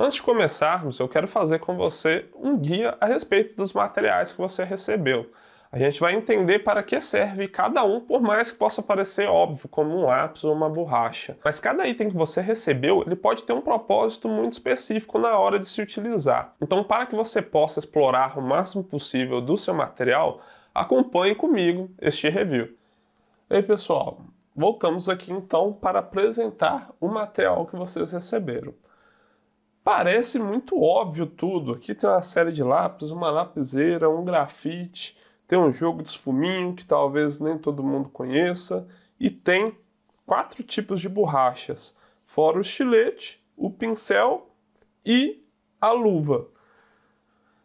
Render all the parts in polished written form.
Antes de começarmos, eu quero fazer com você um guia a respeito dos materiais que você recebeu. A gente vai entender para que serve cada um, por mais que possa parecer óbvio, como um lápis ou uma borracha. Mas cada item que você recebeu, ele pode ter um propósito muito específico na hora de se utilizar. Então, para que você possa explorar o máximo possível do seu material, acompanhe comigo este review. E aí, pessoal, voltamos aqui então para apresentar o material que vocês receberam. Parece muito óbvio tudo. Aqui tem uma série de lápis, uma lapiseira, um grafite, tem um jogo de esfuminho que talvez nem todo mundo conheça e tem 4 tipos de borrachas, fora o estilete, o pincel e a luva.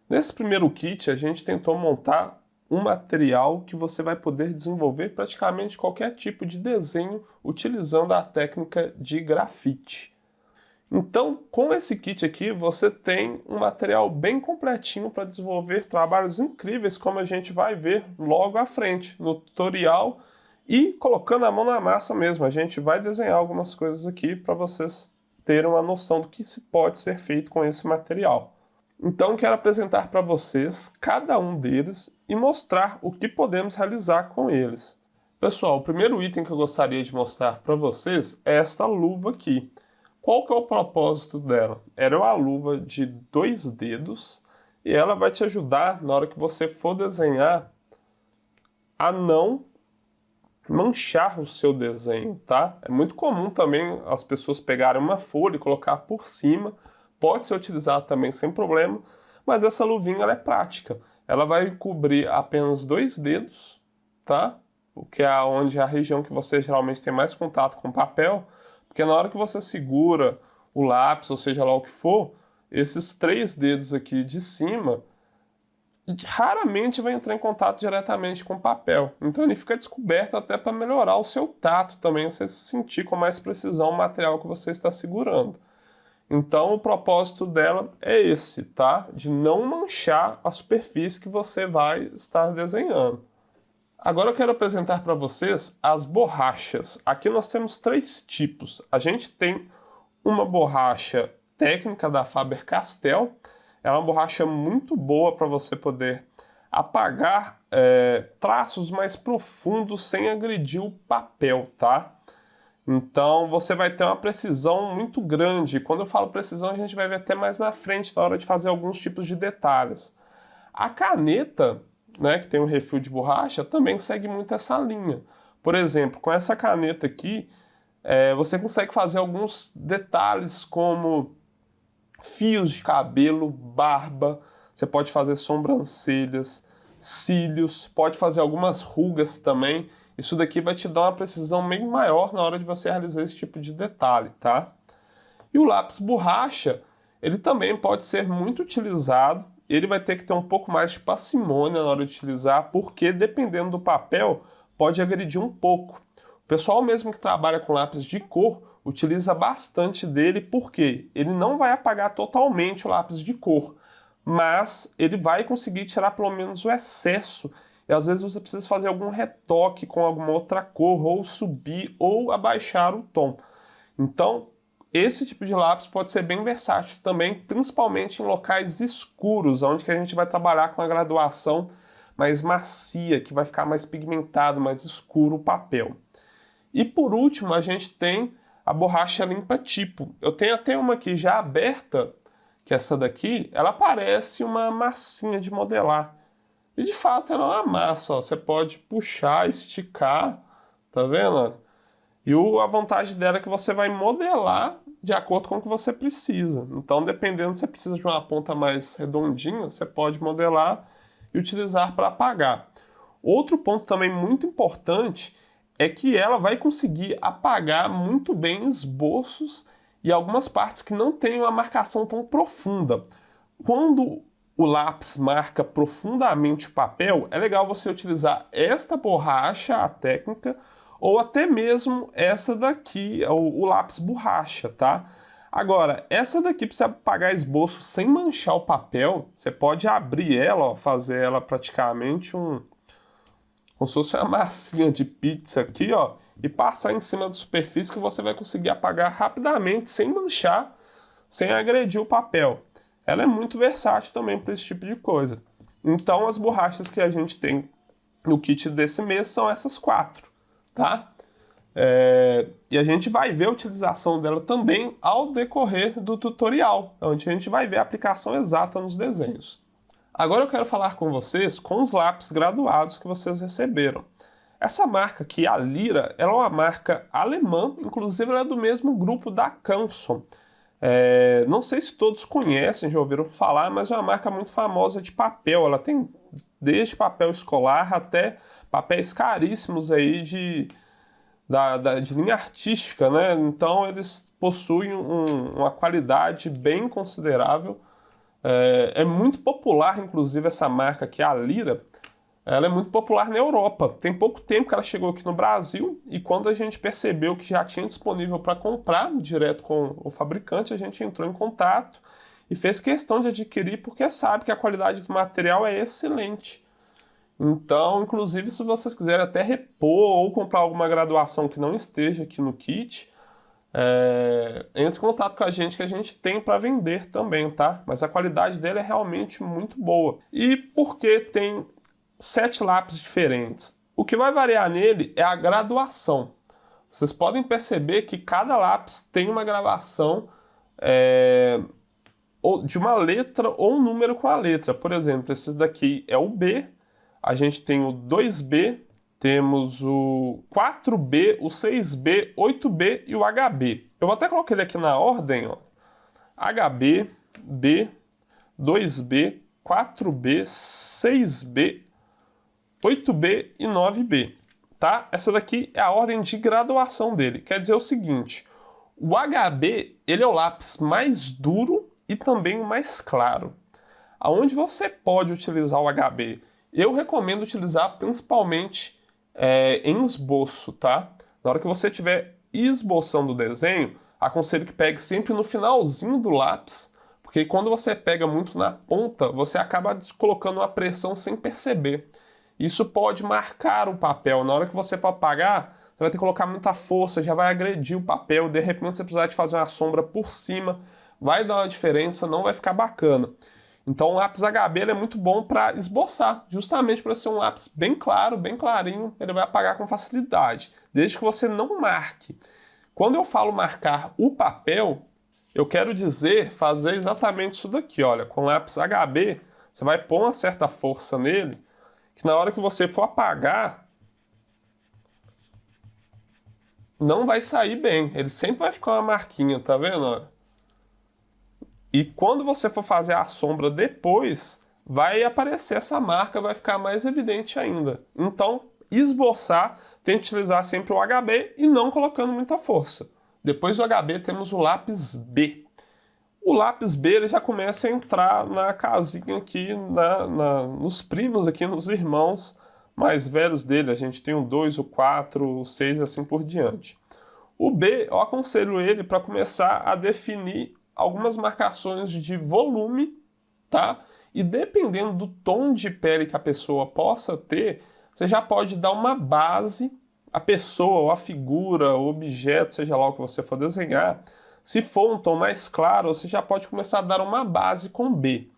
Nesse primeiro kit a gente tentou montar um material que você vai poder desenvolver praticamente qualquer tipo de desenho utilizando a técnica de grafite. Então, com esse kit aqui, você tem um material bem completinho para desenvolver trabalhos incríveis, como a gente vai ver logo à frente, no tutorial e colocando a mão na massa mesmo. A gente vai desenhar algumas coisas aqui para vocês terem uma noção do que se pode ser feito com esse material. Então, quero apresentar para vocês cada um deles e mostrar o que podemos realizar com eles. Pessoal, o primeiro item que eu gostaria de mostrar para vocês é esta luva aqui. Qual que é o propósito dela? Ela é uma luva de 2 dedos e ela vai te ajudar na hora que você for desenhar a não manchar o seu desenho, tá? É muito comum também as pessoas pegarem uma folha e colocar por cima, pode ser utilizado também sem problema, mas essa luvinha ela é prática. Ela vai cobrir apenas 2 dedos, tá? O que é onde é a região que você geralmente tem mais contato com o papel. Porque na hora que você segura o lápis, ou seja lá o que for, esses 3 dedos aqui de cima raramente vai entrar em contato diretamente com o papel. Então ele fica descoberto até para melhorar o seu tato também, você sentir com mais precisão o material que você está segurando. Então o propósito dela é esse, tá? De não manchar a superfície que você vai estar desenhando. Agora eu quero apresentar para vocês as borrachas. Aqui nós temos 3 tipos. A gente tem uma borracha técnica da Faber-Castell. Ela é uma borracha muito boa para você poder apagar traços mais profundos sem agredir o papel, tá? Então você vai ter uma precisão muito grande. Quando eu falo precisão, a gente vai ver até mais na frente, na hora de fazer alguns tipos de detalhes. A caneta, né, que tem um refil de borracha, também segue muito essa linha. Por exemplo, com essa caneta aqui, você consegue fazer alguns detalhes como fios de cabelo, barba, você pode fazer sobrancelhas, cílios, pode fazer algumas rugas também. Isso daqui vai te dar uma precisão bem maior na hora de você realizar esse tipo de detalhe, tá? E o lápis borracha, ele também pode ser muito utilizado. Ele vai ter que ter um pouco mais de parcimônia na hora de utilizar, porque dependendo do papel, pode agredir um pouco. O pessoal mesmo que trabalha com lápis de cor, utiliza bastante dele, porque ele não vai apagar totalmente o lápis de cor, mas ele vai conseguir tirar pelo menos o excesso, e às vezes você precisa fazer algum retoque com alguma outra cor, ou subir ou abaixar o tom. Então, esse tipo de lápis pode ser bem versátil também, principalmente em locais escuros, onde que a gente vai trabalhar com a graduação mais macia, que vai ficar mais pigmentado, mais escuro o papel. E por último, a gente tem a borracha limpa tipo. Eu tenho até uma aqui já aberta, que essa daqui, ela parece uma massinha de modelar. E de fato ela é uma massa, ó. Você pode puxar, esticar, tá vendo? E a vantagem dela é que você vai modelar de acordo com o que você precisa. Então, dependendo se você precisa de uma ponta mais redondinha, você pode modelar e utilizar para apagar. Outro ponto também muito importante é que ela vai conseguir apagar muito bem esboços e algumas partes que não têm uma marcação tão profunda. Quando o lápis marca profundamente o papel, é legal você utilizar esta borracha, a técnica, ou até mesmo essa daqui, o lápis borracha, tá? Agora, essa daqui, para você apagar esboço sem manchar o papel, você pode abrir ela, ó, fazer ela praticamente como se fosse uma massinha de pizza aqui, ó, e passar em cima da superfície que você vai conseguir apagar rapidamente, sem manchar, sem agredir o papel. Ela é muito versátil também para esse tipo de coisa. Então, as borrachas que a gente tem no kit desse mês são essas 4, tá? E a gente vai ver a utilização dela também ao decorrer do tutorial, onde a gente vai ver a aplicação exata nos desenhos. Agora eu quero falar com vocês com os lápis graduados que vocês receberam. Essa marca aqui, a Lyra, ela é uma marca alemã, inclusive ela é do mesmo grupo da Canson. Não sei se todos conhecem, já ouviram falar, mas é uma marca muito famosa de papel. Ela tem desde papel escolar até papéis caríssimos aí de linha artística, né? Então eles possuem uma qualidade bem considerável. É muito popular, inclusive, essa marca aqui, a Lyra. Ela é muito popular na Europa. Tem pouco tempo que ela chegou aqui no Brasil e quando a gente percebeu que já tinha disponível para comprar direto com o fabricante, a gente entrou em contato e fez questão de adquirir porque sabe que a qualidade do material é excelente. Então, inclusive, se vocês quiserem até repor ou comprar alguma graduação que não esteja aqui no kit, entre em contato com a gente que a gente tem para vender também, tá? Mas a qualidade dele é realmente muito boa. E por que tem 7 lápis diferentes? O que vai variar nele é a graduação. Vocês podem perceber que cada lápis tem uma gravação de uma letra ou um número com a letra. Por exemplo, esse daqui é o B, a gente tem o 2B, temos o 4B, o 6B, 8B e o HB. Eu vou até colocar ele aqui na ordem, ó. HB, B, 2B, 4B, 6B, 8B e 9B, tá? Essa daqui é a ordem de graduação dele. Quer dizer o seguinte, o HB, ele é o lápis mais duro e também o mais claro. Aonde você pode utilizar o HB? Eu recomendo utilizar principalmente em esboço, tá? Na hora que você estiver esboçando o desenho, aconselho que pegue sempre no finalzinho do lápis, porque quando você pega muito na ponta, você acaba colocando uma pressão sem perceber. Isso pode marcar o papel. Na hora que você for apagar, você vai ter que colocar muita força, já vai agredir o papel, de repente você precisar de fazer uma sombra por cima, vai dar uma diferença, não vai ficar bacana. Então o lápis HB ele é muito bom para esboçar, justamente para ser um lápis bem claro, bem clarinho, ele vai apagar com facilidade, desde que você não marque. Quando eu falo marcar o papel, eu quero dizer fazer exatamente isso daqui, olha, com lápis HB, você vai pôr uma certa força nele, que na hora que você for apagar, não vai sair bem, ele sempre vai ficar uma marquinha, tá vendo? Olha? E quando você for fazer a sombra depois, vai aparecer essa marca, vai ficar mais evidente ainda. Então, esboçar, tente utilizar sempre o HB e não colocando muita força. Depois do HB temos o lápis B. O lápis B ele já começa a entrar na casinha aqui, nos primos aqui, nos irmãos mais velhos dele. A gente tem o 2, o 4, o 6 e assim por diante. O B, eu aconselho ele para começar a definir algumas marcações de volume, tá? E dependendo do tom de pele que a pessoa possa ter, você já pode dar uma base, a pessoa, ou a figura, o objeto, seja lá o que você for desenhar. Se for um tom mais claro, você já pode começar a dar uma base com B.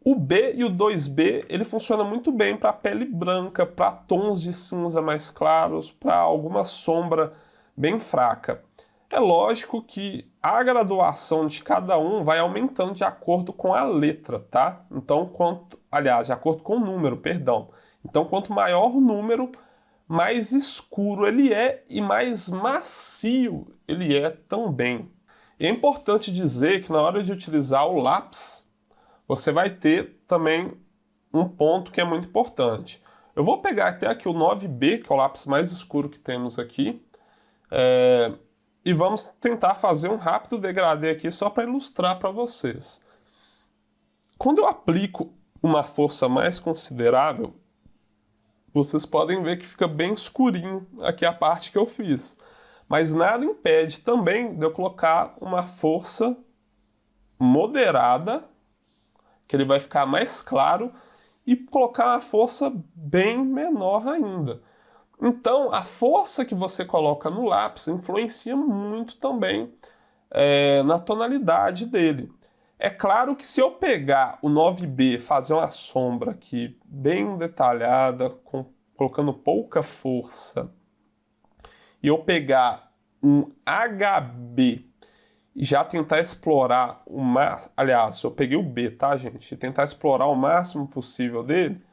O B e o 2B, ele funciona muito bem para pele branca, para tons de cinza mais claros, para alguma sombra bem fraca. É lógico que a graduação de cada um vai aumentando de acordo com a letra, tá? Então, de acordo com o número, perdão. Então, quanto maior o número, mais escuro ele é e mais macio ele é também. E é importante dizer que na hora de utilizar o lápis, você vai ter também um ponto que é muito importante. Eu vou pegar até aqui o 9B, que é o lápis mais escuro que temos aqui, e vamos tentar fazer um rápido degradê aqui só para ilustrar para vocês. Quando eu aplico uma força mais considerável, vocês podem ver que fica bem escurinho aqui a parte que eu fiz. Mas nada impede também de eu colocar uma força moderada, que ele vai ficar mais claro, e colocar uma força bem menor ainda. Então, a força que você coloca no lápis influencia muito também na tonalidade dele. É claro que se eu pegar o 9B, fazer uma sombra aqui bem detalhada, colocando pouca força, e eu pegar um HB e já tentar explorar o máximo, aliás, eu peguei o B, tá, gente? E tentar explorar o máximo possível dele,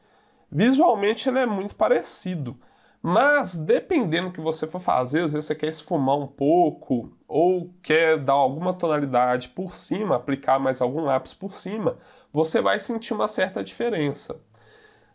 visualmente ele é muito parecido. Mas dependendo do que você for fazer, às vezes você quer esfumar um pouco ou quer dar alguma tonalidade por cima, aplicar mais algum lápis por cima, você vai sentir uma certa diferença.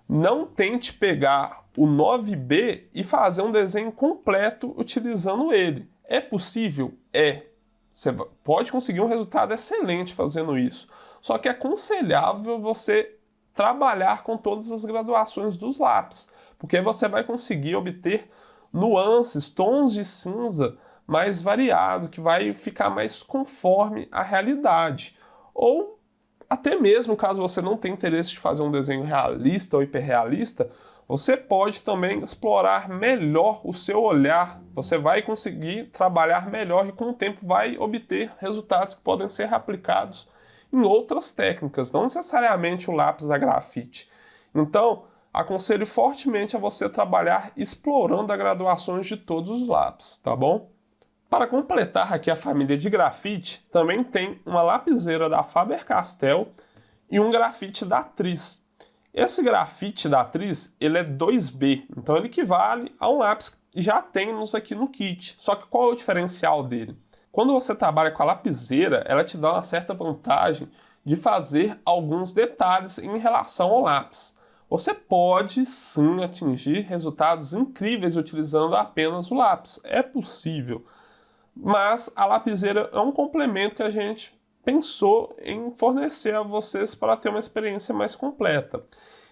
Não tente pegar o 9B e fazer um desenho completo utilizando ele. É possível? É. Você pode conseguir um resultado excelente fazendo isso. Só que é aconselhável você trabalhar com todas as graduações dos lápis, porque você vai conseguir obter nuances, tons de cinza mais variado, que vai ficar mais conforme a realidade. Ou até mesmo caso você não tenha interesse de fazer um desenho realista ou hiperrealista, você pode também explorar melhor o seu olhar. Você vai conseguir trabalhar melhor e com o tempo vai obter resultados que podem ser aplicados em outras técnicas, não necessariamente o lápis a grafite. Então, aconselho fortemente a você trabalhar explorando as graduações de todos os lápis, tá bom? Para completar aqui a família de grafite, também tem uma lapiseira da Faber-Castell e um grafite da Atriz. Esse grafite da Atriz, ele é 2B, então ele equivale a um lápis que já temos aqui no kit. Só que qual é o diferencial dele? Quando você trabalha com a lapiseira, ela te dá uma certa vantagem de fazer alguns detalhes em relação ao lápis. Você pode sim atingir resultados incríveis utilizando apenas o lápis. É possível. Mas a lapiseira é um complemento que a gente pensou em fornecer a vocês para ter uma experiência mais completa.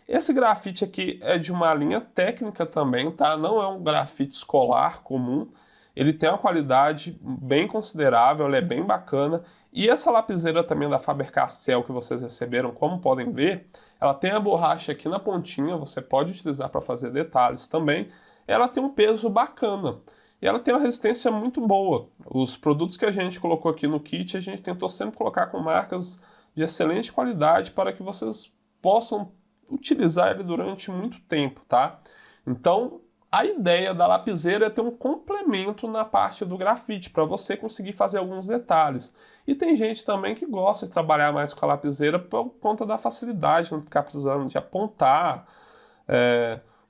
Esse grafite aqui é de uma linha técnica também, tá? Não é um grafite escolar comum. Ele tem uma qualidade bem considerável, ele é bem bacana. E essa lapiseira também da Faber-Castell que vocês receberam, como podem ver, ela tem a borracha aqui na pontinha, você pode utilizar para fazer detalhes também. Ela tem um peso bacana. E ela tem uma resistência muito boa. Os produtos que a gente colocou aqui no kit, a gente tentou sempre colocar com marcas de excelente qualidade para que vocês possam utilizar ele durante muito tempo, tá? Então, a ideia da lapiseira é ter um complemento na parte do grafite, para você conseguir fazer alguns detalhes. E tem gente também que gosta de trabalhar mais com a lapiseira por conta da facilidade, não ficar precisando de apontar.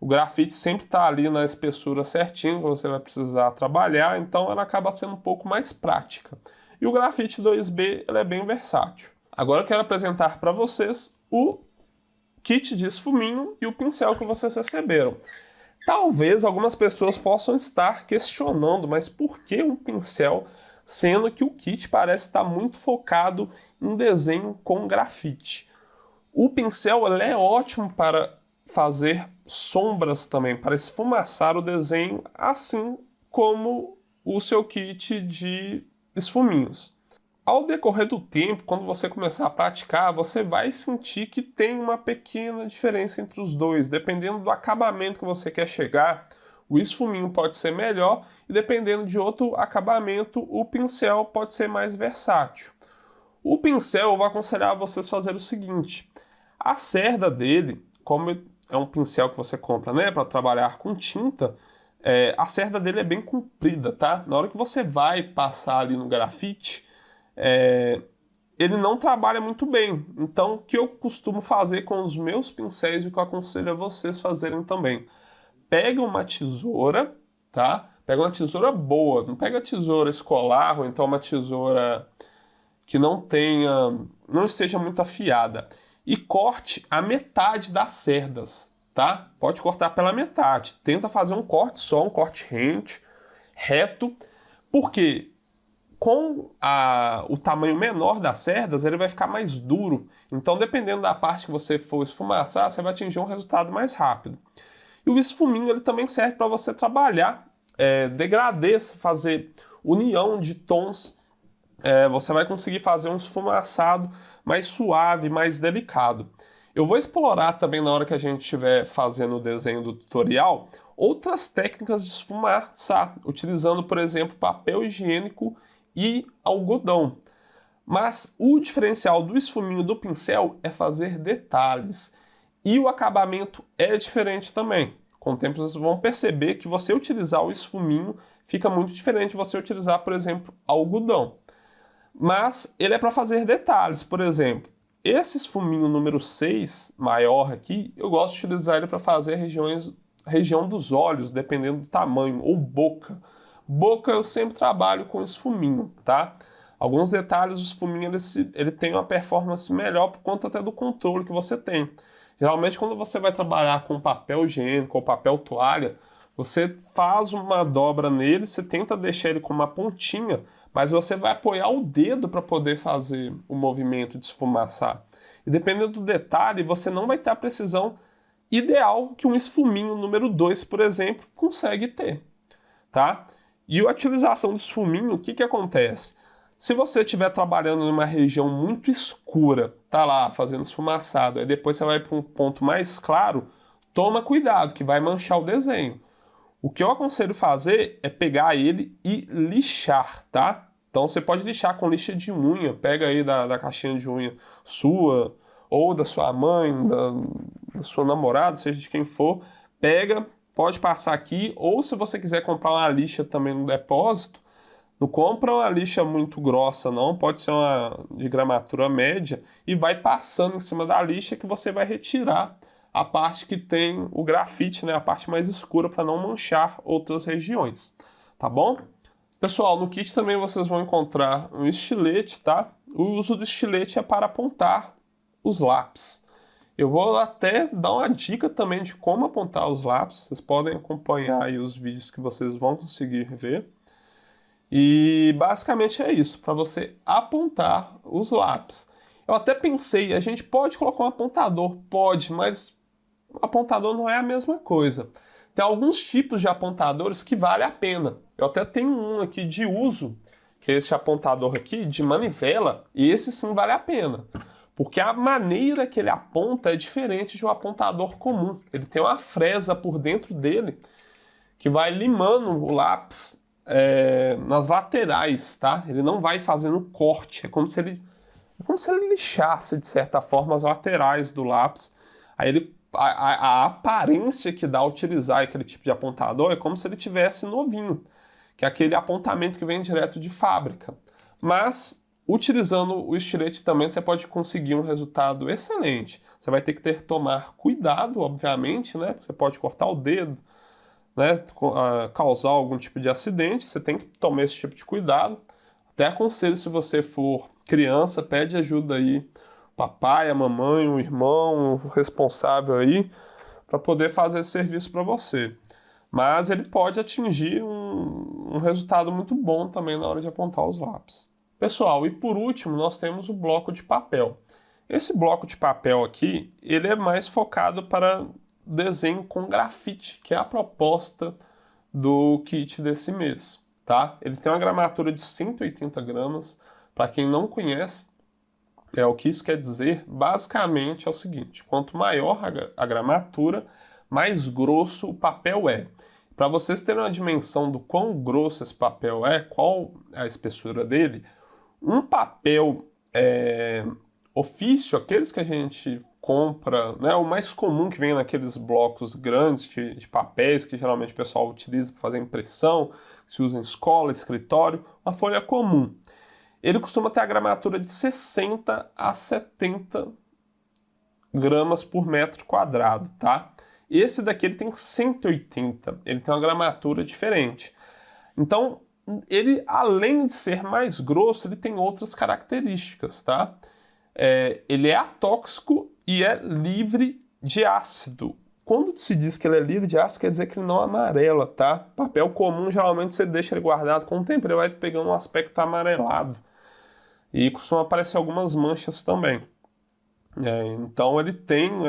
O grafite sempre está ali na espessura certinho, que você vai precisar trabalhar, então ela acaba sendo um pouco mais prática. E o grafite 2B ele é bem versátil. Agora eu quero apresentar para vocês o kit de esfuminho e o pincel que vocês receberam. Talvez algumas pessoas possam estar questionando, mas por que um pincel, sendo que o kit parece estar muito focado em desenho com grafite? O pincel ele é ótimo para fazer sombras também, para esfumaçar o desenho, assim como o seu kit de esfuminhos. Ao decorrer do tempo, quando você começar a praticar, você vai sentir que tem uma pequena diferença entre os dois. Dependendo do acabamento que você quer chegar, o esfuminho pode ser melhor e dependendo de outro acabamento, o pincel pode ser mais versátil. O pincel, eu vou aconselhar vocês a fazer o seguinte: a cerda dele, como é um pincel que você compra, né, para trabalhar com tinta, a cerda dele é bem comprida, tá? Na hora que você vai passar ali no grafite, ele não trabalha muito bem. Então, o que eu costumo fazer com os meus pincéis e o que eu aconselho a vocês fazerem também? Pega uma tesoura, tá? Pega uma tesoura boa, não pega tesoura escolar ou então uma tesoura que não esteja muito afiada. E corte a metade das cerdas, tá? Pode cortar pela metade. Tenta fazer um corte só, um corte rente, reto, porque com o tamanho menor das cerdas, ele vai ficar mais duro. Então, dependendo da parte que você for esfumaçar, você vai atingir um resultado mais rápido. E o esfuminho ele também serve para você trabalhar degradês, fazer união de tons. Você vai conseguir fazer um esfumaçado mais suave, mais delicado. Eu vou explorar também na hora que a gente estiver fazendo o desenho do tutorial outras técnicas de esfumaçar, utilizando, por exemplo, papel higiênico e algodão. Mas o diferencial do esfuminho do pincel é fazer detalhes. E o acabamento é diferente também. Com o tempo vocês vão perceber que você utilizar o esfuminho fica muito diferente de você utilizar, por exemplo, algodão. Mas ele é para fazer detalhes. Por exemplo, esse esfuminho número 6, maior aqui, eu gosto de utilizar ele para fazer região dos olhos, dependendo do tamanho, ou boca. Boca eu sempre trabalho com esfuminho, tá? Alguns detalhes, o esfuminho ele tem uma performance melhor por conta até do controle que você tem. Geralmente quando você vai trabalhar com papel higiênico ou papel toalha, você faz uma dobra nele, você tenta deixar ele com uma pontinha, mas você vai apoiar o dedo para poder fazer o movimento de esfumaçar. E dependendo do detalhe, você não vai ter a precisão ideal que um esfuminho número 2, por exemplo, consegue ter, tá? E a utilização do esfuminho, o que acontece? Se você estiver trabalhando numa região muito escura, tá lá fazendo esfumaçado, aí depois você vai para um ponto mais claro, toma cuidado que vai manchar o desenho. O que eu aconselho fazer é pegar ele e lixar, tá? Então você pode lixar com lixa de unha, pega aí da caixinha de unha sua, ou da sua mãe, da sua namorada, seja de quem for, pega, pode passar aqui, ou se você quiser comprar uma lixa também no depósito, não compra uma lixa muito grossa não, pode ser uma de gramatura média, e vai passando em cima da lixa que você vai retirar a parte que tem o grafite, né, a parte mais escura para não manchar outras regiões, tá bom? Pessoal, no kit também vocês vão encontrar um estilete, tá? O uso do estilete é para apontar os lápis. Eu vou até dar uma dica também de como apontar os lápis, vocês podem acompanhar aí os vídeos que vocês vão conseguir ver. E basicamente é isso, para você apontar os lápis. Eu até pensei, a gente pode colocar um apontador? Pode, mas o apontador não é a mesma coisa. Tem alguns tipos de apontadores que vale a pena. Eu até tenho um aqui de uso, que é esse apontador aqui, de manivela, e esse sim vale a pena. Porque a maneira que ele aponta é diferente de um apontador comum. Ele tem uma fresa por dentro dele que vai limando o lápis nas laterais, tá? Ele não vai fazendo corte, é como se ele lixasse, de certa forma, as laterais do lápis. Aí a aparência que dá a utilizar aquele tipo de apontador é como se ele tivesse novinho, que é aquele apontamento que vem direto de fábrica. Mas, utilizando o estilete também, você pode conseguir um resultado excelente. Você vai ter que tomar cuidado, obviamente, né? Você pode cortar o dedo, né, causar algum tipo de acidente, você tem que tomar esse tipo de cuidado. Até aconselho, se você for criança, pede ajuda aí, papai, a mamãe, o irmão, o responsável aí, para poder fazer esse serviço para você. Mas ele pode atingir um resultado muito bom também na hora de apontar os lápis. Pessoal, e por último, nós temos o bloco de papel. Esse bloco de papel aqui, ele é mais focado para desenho com grafite, que é a proposta do kit desse mês, tá? Ele tem uma gramatura de 180 gramas. Para quem não conhece, o que isso quer dizer, basicamente é o seguinte: quanto maior a gramatura, mais grosso o papel é. Para vocês terem uma dimensão do quão grosso esse papel é, qual é a espessura dele, um papel ofício, aqueles que a gente compra, né, o mais comum que vem naqueles blocos grandes de papéis que geralmente o pessoal utiliza para fazer impressão, que se usa em escola, escritório, uma folha comum. Ele costuma ter a gramatura de 60 a 70 gramas por metro quadrado, tá? Esse daqui ele tem 180, ele tem uma gramatura diferente. Então, ele, além de ser mais grosso, ele tem outras características, tá? Ele é atóxico e é livre de ácido. Quando se diz que ele é livre de ácido, quer dizer que ele não amarela, tá? Papel comum, geralmente você deixa ele guardado, com o tempo ele vai pegando um aspecto amarelado. E costuma aparecer algumas manchas também. Então ele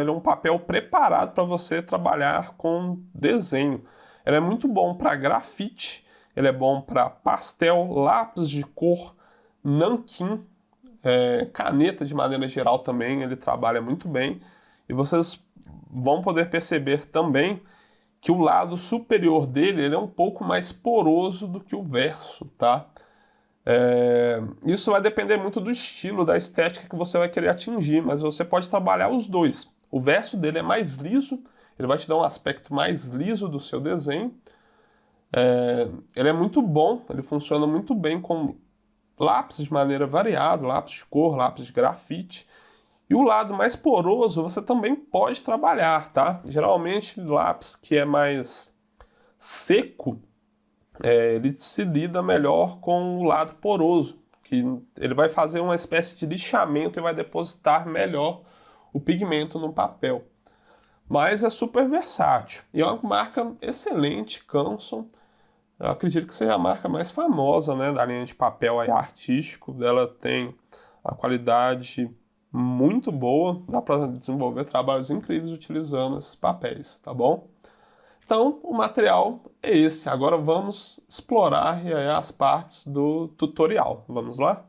é um papel preparado para você trabalhar com desenho. Ele é muito bom para grafite, ele é bom para pastel, lápis de cor, nanquim, caneta de maneira geral também, ele trabalha muito bem. E vocês vão poder perceber também que o lado superior dele ele é um pouco mais poroso do que o verso, tá? Isso vai depender muito do estilo, da estética que você vai querer atingir, mas você pode trabalhar os dois. O verso dele é mais liso, ele vai te dar um aspecto mais liso do seu desenho. Ele é muito bom, ele funciona muito bem com lápis de maneira variada, lápis de cor, lápis de grafite. E o lado mais poroso você também pode trabalhar, tá? Geralmente lápis que é mais seco, ele se lida melhor com o lado poroso, que ele vai fazer uma espécie de lixamento e vai depositar melhor o pigmento no papel. Mas é super versátil. E é uma marca excelente, Canson. Eu acredito que seja a marca mais famosa, né, da linha de papel aí artístico. Ela tem a qualidade muito boa, dá para desenvolver trabalhos incríveis utilizando esses papéis, tá bom? Então, o material é esse. Agora vamos explorar as partes do tutorial. Vamos lá?